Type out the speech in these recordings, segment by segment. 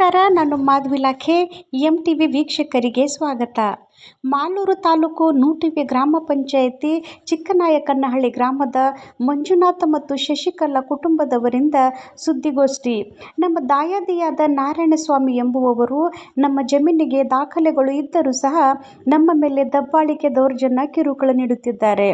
ನಮಸ್ಕಾರ, ನಾನು ಮಾಧವಿಲಾಖೆ. MTV ವೀಕ್ಷಕರಿಗೆ ಸ್ವಾಗತ. ಮಾಲೂರು ತಾಲೂಕು ನೂಟಿವೆ ಗ್ರಾಮ ಪಂಚಾಯಿತಿ ಚಿಕ್ಕನಾಯಕನಹಳ್ಳಿ ಗ್ರಾಮದ ಮಂಜುನಾಥ ಮತ್ತು ಶಶಿಕಲಾ ಕುಟುಂಬದವರಿಂದ ಸುದ್ದಿಗೋಷ್ಠಿ. ನಮ್ಮ ದಾಯಾದಿಯಾದ ನಾರಾಯಣಸ್ವಾಮಿ ಎಂಬುವವರು ನಮ್ಮ ಜಮೀನಿಗೆ ದಾಖಲೆಗಳು ಇದ್ದರೂ ಸಹ ನಮ್ಮ ಮೇಲೆ ದಬ್ಬಾಳಿಕೆ, ದೌರ್ಜನ್ಯ, ಕಿರುಕುಳ ನೀಡುತ್ತಿದ್ದಾರೆ.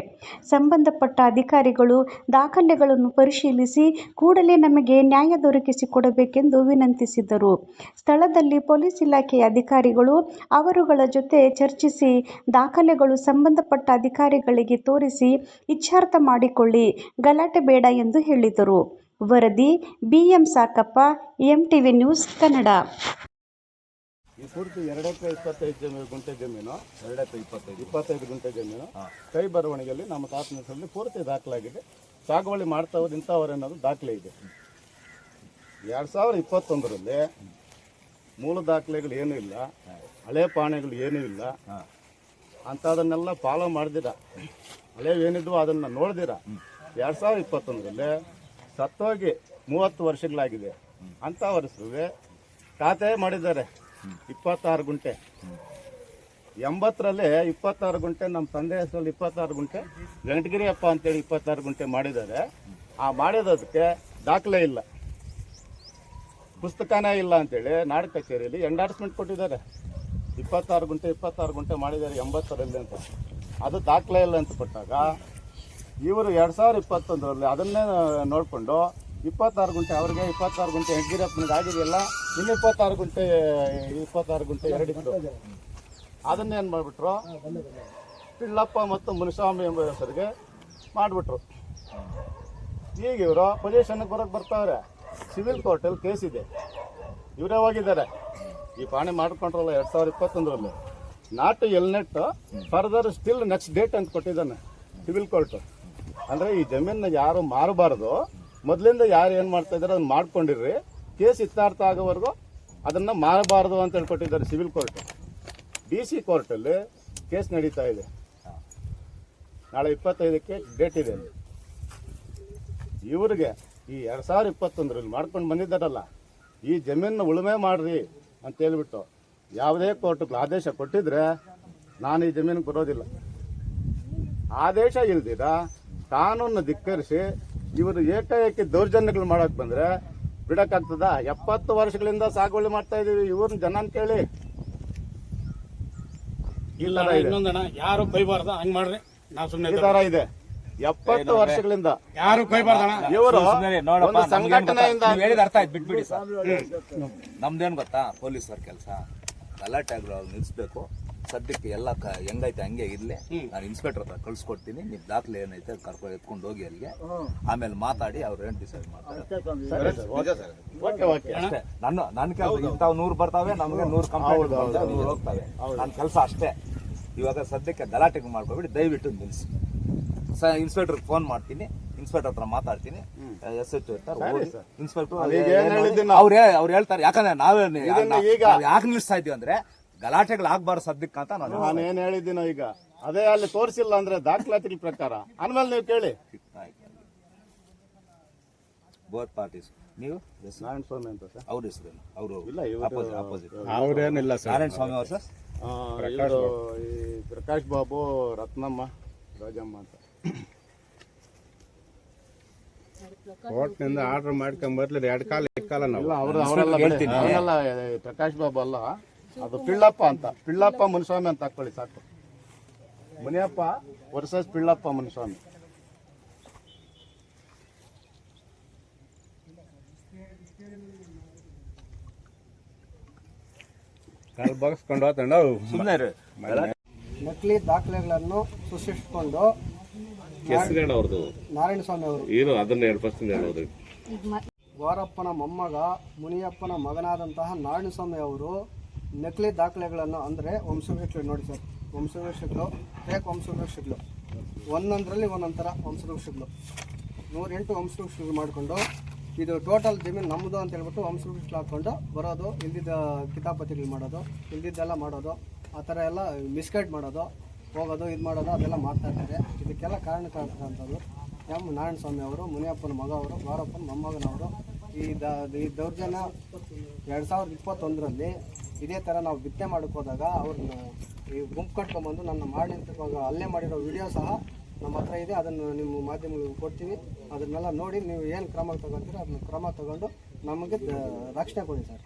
ಸಂಬಂಧಪಟ್ಟ ಅಧಿಕಾರಿಗಳು ದಾಖಲೆಗಳನ್ನು ಪರಿಶೀಲಿಸಿ ಕೂಡಲೇ ನಮಗೆ ನ್ಯಾಯ ದೊರಕಿಸಿಕೊಡಬೇಕೆಂದು ವಿನಂತಿಸಿದರು. ಸ್ಥಳದಲ್ಲಿ ಪೊಲೀಸ್ ಇಲಾಖೆಯ ಅಧಿಕಾರಿಗಳು ಅವರುಗಳ ಜೊತೆ ಚರ್ಚಿಸಿ ದಾಖಲೆಗಳು ಸಂಬಂಧಪಟ್ಟ ಅಧಿಕಾರಿಗಳಿಗೆ ತೋರಿಸಿ ಇತ್ಯರ್ಥ ಮಾಡಿಕೊಳ್ಳಿ, ಗಲಾಟೆ ಬೇಡ ಎಂದು ಹೇಳಿದರು. ವರದಿ BM ಸಾಕಪ್ಪ, MTV ನ್ಯೂಸ್ ಕನ್ನಡ. ಈ ಪೂರ್ತಿ 2 ಎಕರೆ 25 ಗುಂಟೆ ಜಮೀನು, 2 ಎಕರೆ 25 ಗುಂಟೆ ಜಮೀನು ಕೈ ಬರವಣಿಗೆಯಲ್ಲಿ ನಮ್ಮ ತಾತನ ಹೆಸರಲ್ಲಿ ಪೂರ್ತಿ ದಾಖಲಾಗಿದೆ. ಸಾಗುವಳಿ ಮಾಡ್ತಾವ್ರು ಇಂಥವ್ರು ಅನ್ನೋದು ದಾಖಲೆ ಇದೆ. 2021ರಲ್ಲಿ ಮೂಲ ದಾಖಲೆಗಳು ಏನೂ ಇಲ್ಲ, ಹಳೆ ಪಾಣೆಗಳು ಏನೂ ಇಲ್ಲ. ಅಂಥದನ್ನೆಲ್ಲ ಫಾಲೋ ಮಾಡ್ದಿರ, ಹಳೆವೇನಿದ್ವು ಅದನ್ನು ನೋಡ್ದಿರ 2021ರಲ್ಲಿ ಸತ್ತೋಗಿ 30 ವರ್ಷಗಳಾಗಿದೆ. ಅಂಥ ವರ್ಷವೇ ಖಾತೆ ಮಾಡಿದ್ದಾರೆ 26 ಗುಂಟೆ. 80ರಲ್ಲಿ 26 ಗುಂಟೆ ನಮ್ಮ ತಂದೆ ಹೆಸರಲ್ಲಿ 26 ಗುಂಟೆ, ವೆಂಕಟಗಿರಿಯಪ್ಪ ಅಂತೇಳಿ 26 ಗುಂಟೆ ಮಾಡಿದ್ದಾರೆ. ಆ ಮಾಡಿರೋದಕ್ಕೆ ದಾಖಲೆ ಇಲ್ಲ, ಪುಸ್ತಕನೇ ಇಲ್ಲ ಅಂತೇಳಿ ನಾಡ ಕಚೇರಿಯಲ್ಲಿ ಎಂಡಾರ್ಸ್ಮೆಂಟ್ ಕೊಟ್ಟಿದ್ದಾರೆ. 26 ಗುಂಟೆ ಮಾಡಿದ್ದಾರೆ 80ರಲ್ಲಿ ಅಂತ. ಅದು ದಾಖಲೆ ಇಲ್ಲ ಅಂತ ಕೊಟ್ಟಾಗ ಇವರು 2021ರಲ್ಲಿ ಅದನ್ನೇ ನೋಡಿಕೊಂಡು 26 ಗುಂಟೆ ಅವ್ರಿಗೆ, 26 ಗುಂಟೆ ಹೆಗ್ಗಿರಪ್ಪನಿಗೆ ಆಗಿದೆಯಲ್ಲ, ಇನ್ನು 26 ಗುಂಟೆ ಎರಡಿತ್ತು. ಅದನ್ನೇನು ಮಾಡಿಬಿಟ್ರು, ಪಿಳ್ಳಪ್ಪ ಮತ್ತು ಮುನಿಸ್ವಾಮಿ ಎಂಬ ಹೆಸರಿಗೆ ಮಾಡಿಬಿಟ್ರು. ಈಗ ಇವರು ಪೊಸಿಷನ್ಗೆ ಬರೋಕ್ಕೆ ಬರ್ತಾವ್ರೆ. ಸಿವಿಲ್ ಕೋರ್ಟಲ್ಲಿ ಕೇಸ್ ಇದೆ, ಇವರೇ ಹೋಗಿದ್ದಾರೆ. ಈ ಪಾಣಿ ಮಾಡ್ಕೊಂಡ್ರಲ್ಲ 2021ರಲ್ಲಿ, ನಾಟ್ ಎಲ್ನೆಟ್ ಫರ್ದರ್ ಸ್ಟಿಲ್ ನೆಕ್ಸ್ಟ್ ಡೇಟ್ ಅಂತ ಕೊಟ್ಟಿದ್ದಾನೆ ಸಿವಿಲ್ ಕೋರ್ಟ್. ಅಂದರೆ ಈ ಜಮೀನ ಯಾರು ಮಾರಬಾರ್ದು, ಮೊದಲಿಂದ ಯಾರು ಏನು ಮಾಡ್ತಾ ಇದ್ದಾರೆ ಅದನ್ನು ಮಾಡ್ಕೊಂಡಿರ್ರಿ, ಕೇಸ್ ಇತ್ಯರ್ಥ ಆಗೋವರೆಗೂ ಅದನ್ನು ಮಾರಬಾರ್ದು ಅಂತ ಹೇಳ್ಕೊಟ್ಟಿದ್ದಾರೆ ಸಿವಿಲ್ ಕೋರ್ಟ್. DC ಕೋರ್ಟಲ್ಲಿ ಕೇಸ್ ನಡೀತಾ ಇದೆ. ನಾಳೆ 25ಕ್ಕೆ ಡೇಟ್ ಇದೆ. ಇವರಿಗೆ ಈ 2021ರಲ್ಲಿ ಮಾಡ್ಕೊಂಡು ಬಂದಿದ್ದಾರಲ್ಲ, ಈ ಜಮೀನನ್ನ ಉಳುಮೆ ಮಾಡ್ರಿ ಅಂತ ಹೇಳ್ಬಿಟ್ಟು ಯಾವುದೇ ಕೋರ್ಟ್ಗಳು ಆದೇಶ ಕೊಟ್ಟಿದ್ರೆ ನಾನು ಈ ಜಮೀನಿಗೆ ಬರೋದಿಲ್ಲ. ಆದೇಶ ಇಲ್ದಿರ ಕಾನೂನು ಧಿಕ್ಕರಿಸಿ ಇವರು ಏಕಾಏಕಿ ದೌರ್ಜನ್ಯಗಳು ಮಾಡೋಕೆ ಬಂದರೆ ಬಿಡೋಕ್ಕಾಗ್ತದ? 70 ವರ್ಷಗಳಿಂದ ಸಾಗುವಳಿ ಮಾಡ್ತಾ ಇದೀವಿ. ಇವ್ರನ್ನ ಜನನ್ ಕೇಳಿ. ಇಲ್ಲ ಇನ್ನೊಂದಣ ಯಾರು ಕೈಬಾರ್ದ ಹಂಗ್ ಮಾಡ್ರಿ, ನಾವು ಸುಮ್ಮನೆ ಈ ತರ ಇದೆ. 70 ವರ್ಷಗಳಿಂದ ಯಾರು ಕೈಬಾರ್ದಣ. ಇವರು ಒಂದು ಸಂಘಟನೆಯಿಂದ ಹೇಳಿದ ಅರ್ಥ ಆಯ್ತು, ಬಿಟ್ಬಿಡಿ ಸರ್. ನಮ್ದೇನು ಗೊತ್ತಾ, ಪೊಲೀಸರ ಕೆಲಸ ಗಲಾಟೆಗಳು ನಿಲ್ಲಿಸ್ಬೇಕು. ಸದ್ಯಕ್ಕೆ ಎಲ್ಲ ಹೆಂಗೈತೆ ಹಂಗೆ ಇರ್ಲಿ. ನಾನು ಇನ್ಸ್ಪೆಕ್ಟರ್ ಹತ್ರ ಕಳ್ಸಿಕೊಡ್ತೀನಿ, ನೀವು ದಾಖಲೆ ಏನೈತೆ ಕರ್ಕೊಂಡು ಎತ್ಕೊಂಡು ಹೋಗಿ ಅಲ್ಲಿಗೆ. ಆಮೇಲೆ ಮಾತಾಡಿ ಅವ್ರು ಏನು ಡಿಸೈಡ್ ಮಾಡ್ತಾರೆ ಅಷ್ಟೇ. ನನ್ನ ಕೆಲಸ ಇಂಥವು 100 ಬರ್ತಾವೆ, ನಮಗೆ 100 ಕಂಪ್ಲೇಂಟ್ 100 ಹೋಗ್ತವೆ. ನನ್ನ ಕೆಲಸ ಅಷ್ಟೇ. ಇವಾಗ ಸದ್ಯಕ್ಕೆ ಗಲಾಟೆಗೆ ಮಾಡ್ಕೊಬಿಡಿ, ದಯವಿಟ್ಟು ನಿಲ್ಲಿಸಿ. ಇನ್ಸ್ಪೆಕ್ಟರ್ ಫೋನ್ ಮಾಡ್ತೀನಿ, ಇನ್ಸ್ಪೆಕ್ಟರ್ ಹತ್ರ ಮಾತಾಡ್ತೀನಿ. SHO ಇರ್ತಾರೆ, ಇನ್ಸ್ಪೆಕ್ಟರ್ ಅವ್ರು ಹೇಳ್ತಾರೆ. ಯಾಕಂದ್ರೆ ನಾವೇ ಯಾಕೆ ನಿಲ್ಲಿಸ್ತಾ ಇದೀವಿ ಅಂದ್ರೆ ಗಲಾಟೆಗಳು ಆಗ್ಬಾರ್ದು ಸದ್ಯಕ್ಕೆ ಅಂತ ನಾನು ಏನ್ ಹೇಳಿದ್ದೀನೋ. ಈಗ ಅದೇ ಅಲ್ಲಿ ತೋರಿಸಿಲ್ಲ ಅಂದ್ರೆ ದಾಖಲಾತಿ ಪ್ರಕಾರ ಆಮೇಲೆ ನೀವು ಕೇಳಿ. Both parties. ನೀವು ನಾರಾಯಣಸ್ವಾಮಿ ಅಂತ ಸರ್, ಅವ್ರ ಹೆಸರೇನು? ಅವರು ಇಲ್ಲ, ಅಪೋಸಿಟ್ ಅವ್ರೇನಿಲ್ಲ ಸರ್. ನಾರಾಯಣಸ್ವಾಮಿ ಅವ್ರು ಸರ್, ಈ ಪ್ರಕಾಶ್ ಬಾಬು, ರತ್ನಮ್ಮ, ರಾಜಮ್ಮ ಅಂತ. ಕೋರ್ಟ್ನಿಂದ ಆರ್ಡರ್ ಮಾಡ್ಕೊಂಡ್ ಬರ್ಲಿ 2 ಕಾಲ ಇಕ್ಕಲ್ಲ ನಾವು. ಅವರೆಲ್ಲ ಪ್ರಕಾಶ್ ಬಾಬು ಅಲ್ಲ, ಅದು ಪಿಳ್ಳಪ್ಪ ಅಂತ. ಪಿಳ್ಳಪ್ಪ ಮುನಿಸ್ವಾಮಿ ಅಂತ ಹಾಕೊಳ್ಳಿ ಸಾಕು. ಮುನಿಯಪ್ಪ ವರ್ಸಸ್ ಪಿಳ್ಳಪ್ಪ ಮುನಿಸ್ವಾಮಿ. ಕಾಲ್ ಬಗ್ಸ್ಕೊಂಡು ಹೋತಣ್ಣ ಸುಮ್ಮನೆ ನಕಲಿ ದಾಖಲೆಗಳನ್ನು ಸೃಷ್ಟಿಸಿಕೊಂಡು ನಾರಾಯಣಸ್ವಾಮಿ ಅವರು ಗೋರಪ್ಪನ ಮೊಮ್ಮಗ ಮುನಿಯಪ್ಪನ ಮಗನಾದಂತಹ ನಾರಾಯಣಸ್ವಾಮಿ ಅವರು ನಕಲಿ ದಾಖಲೆಗಳನ್ನು, ಅಂದರೆ ವಂಶವೃಕ್ಷಗಳು ನೋಡಿ ಸರ್, ವಂಶವೃಕ್ಷಗಳು, ಫೇಕ್ ವಂಶವೃಕ್ಷಗಳು, ಒಂದೊಂದರಲ್ಲಿ ಒಂದೊಂದು ಥರ ವಂಶವೃಕ್ಷಗಳು, 108 ವಂಶವೃಕ್ಷಗಳು ಮಾಡಿಕೊಂಡು ಇದು ಟೋಟಲ್ ಜಮೀನು ನಮ್ಮದು ಅಂತ ಹೇಳ್ಬಿಟ್ಟು ವಂಶವೃಕ್ಷಗಳು ಹಾಕ್ಕೊಂಡು ಬರೋದು, ಇಲ್ದಿದ್ದ ಕಿತಾಪತಿಗಳು ಮಾಡೋದು, ಇಲ್ದಿದ್ದೆಲ್ಲ ಮಾಡೋದು, ಆ ಥರ ಎಲ್ಲ ಮಿಸ್ಗೈಡ್ ಮಾಡೋದು, ಹೋಗೋದು, ಇದು ಮಾಡೋದು, ಅದೆಲ್ಲ ಮಾಡ್ತಾ ಇರ್ತಾರೆ. ಇದಕ್ಕೆಲ್ಲ ಕಾರಣಕ್ಕಾಗ್ತಕ್ಕಂಥದ್ದು ನಾರಾಯಣಸ್ವಾಮಿ ಅವರು, ಮುನಿಯಪ್ಪನ ಮಗ ಅವರು, ಗೋರಪ್ಪನ ಮೊಮ್ಮಗನವರು. ಈ ದೌರ್ಜನ್ಯ 2021ರಲ್ಲಿ ಇದೇ ಥರ ನಾವು ಬಿತ್ತನೆ ಮಾಡೋಕ್ಕೆ ಹೋದಾಗ ಅವ್ರನ್ನ ಈ ಗುಂಪು ಕಟ್ಕೊಂಬಂದು ನನ್ನ ಮಾಡಿ ಹಲ್ಲೆ ಮಾಡಿರೋ ವಿಡಿಯೋ ಸಹ ನಮ್ಮ ಹತ್ರ ಇದೆ. ಅದನ್ನು ನಿಮ್ಮ ಮಾಧ್ಯಮಗಳಿಗೆ ಕೊಡ್ತೀವಿ. ಅದನ್ನೆಲ್ಲ ನೋಡಿ ನೀವು ಏನು ಕ್ರಮ ತಗೊಳ್ತೀರೋ ಅದನ್ನ ಕ್ರಮ ತಗೊಂಡು ನಮಗೆ ರಕ್ಷಣೆ ಕೊಡಿ ಸರ್.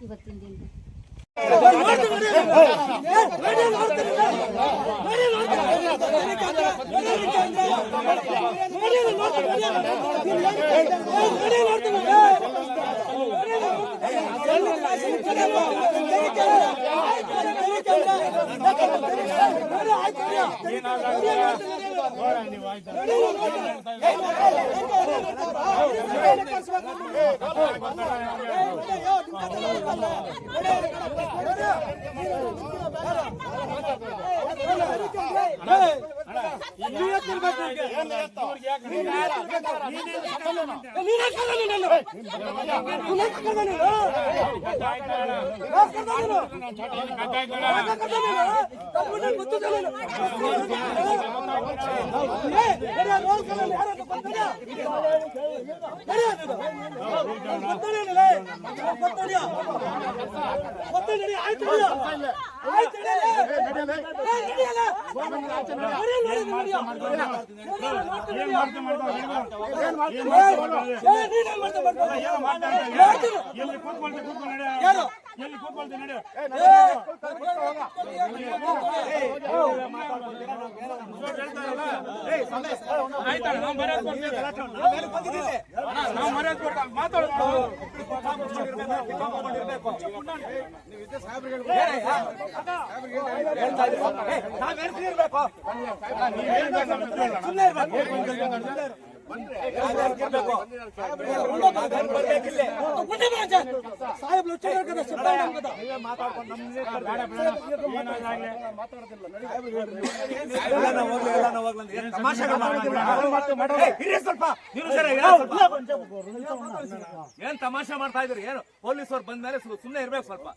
ಏನ್ ತಮಾಷೆ ಮಾಡ್ತಾ ಇದ್ರಿ? ಏನು ಪೊಲೀಸ್ ಅವ್ರು ಬಂದ ಮೇಲೆ ಸುಮ್ಮನೆ ಇರ್ಬೇಕು, ಸ್ವಲ್ಪ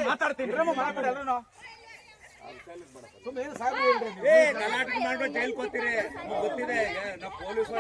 ಮಾತಾಡ್ತೀನಿ. ಗಲಾಟೆ ಮಾಡ್ಬೇಕು, ಜೈಲ್ ಕೊಡ್ತೀರಿ, ಗೊತ್ತಿದೆ. ನಾವು ಪೊಲೀಸ್